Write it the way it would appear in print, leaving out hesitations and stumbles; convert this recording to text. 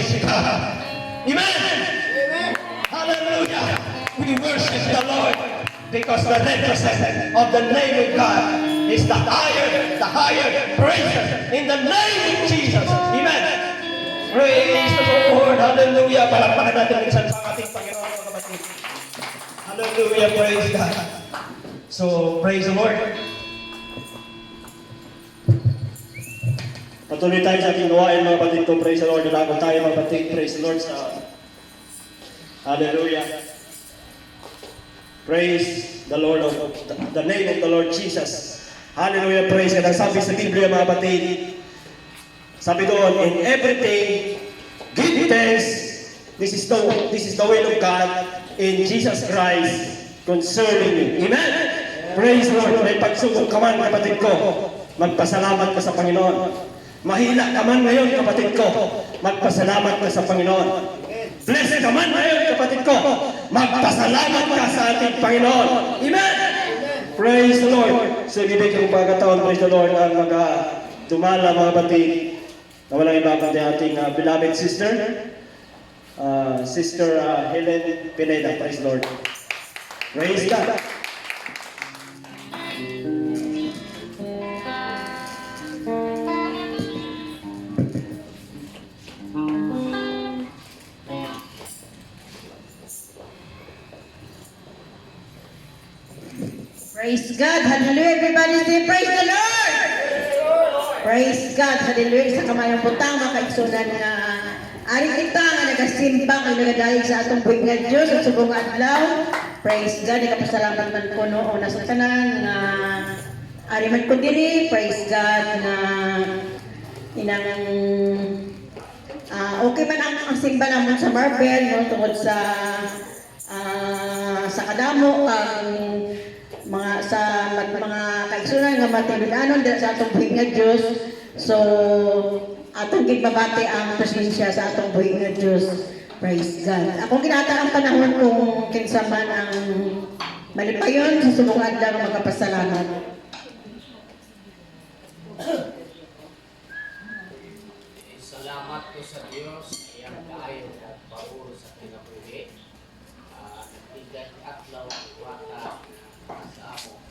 worship God. Amen. Hallelujah. We worship the Lord because the representative of the name of God is the higher praises in the name of Jesus. Amen. Praise the Lord. Hallelujah. Palakpakan natin ang isang sa ating Panginoon, mga kapatid. Hallelujah. Praise God. So, praise the Lord. Patuloy tayo sa ating gawain, mga kapatid ko. Praise the Lord. Nalago tayo, mga kapatid. Praise the Lord sa Hallelujah. Praise the Lord of the name of the Lord Jesus. Hallelujah. Praise God. Ang sabi sa Biblia, mga kapatid, sabi doon, in everything, give thanks. This is the will of God in Jesus Christ concerning you. Amen? Praise the Lord. May pagsubok ka man, kapatid ko, magpasalamat ka sa Panginoon. Mahila ka man ngayon, kapatid ko, magpasalamat ka sa Panginoon. Blessed ka man ngayon, kapatid ko, magpasalamat ka sa ating Panginoon. Amen? Praise the Lord. So, ibig kong pagkataon, praise the Lord, ang mga dumala, mga kapatid, na walang iba kundi ating beloved sister, Sister Helen Pineda. Praise the Lord. Praise God. Praise God. Hallelujah. Everybody say, praise the Lord. Praise God. Hallelujah. Sa kamayang butang, mga kaigsunan nga ari kita nga nagasimba kay nagadayeg sa atong buhig nga Diyos at subong adlaw. Praise God. Ikapasalamat man ko noon na sa tanan nga ari man ko diri. Praise God na inang okay man ang simba namon sa Marbel no tungod sa kadamo ang mga kaigsunan nga matinud-anon dira sa atong buhig nga Dios. So atong gigmabati ang presensya sa atong buhig nga Dios. Praise God. Akong ginata ang panahon kung kinsa man ang malipayon sa subong adlaw nga magapasalamat. Salamat po sa Diyos, iyang kaayo at pauro sa kinabuhi. Igat atlaw ang wata sa ako.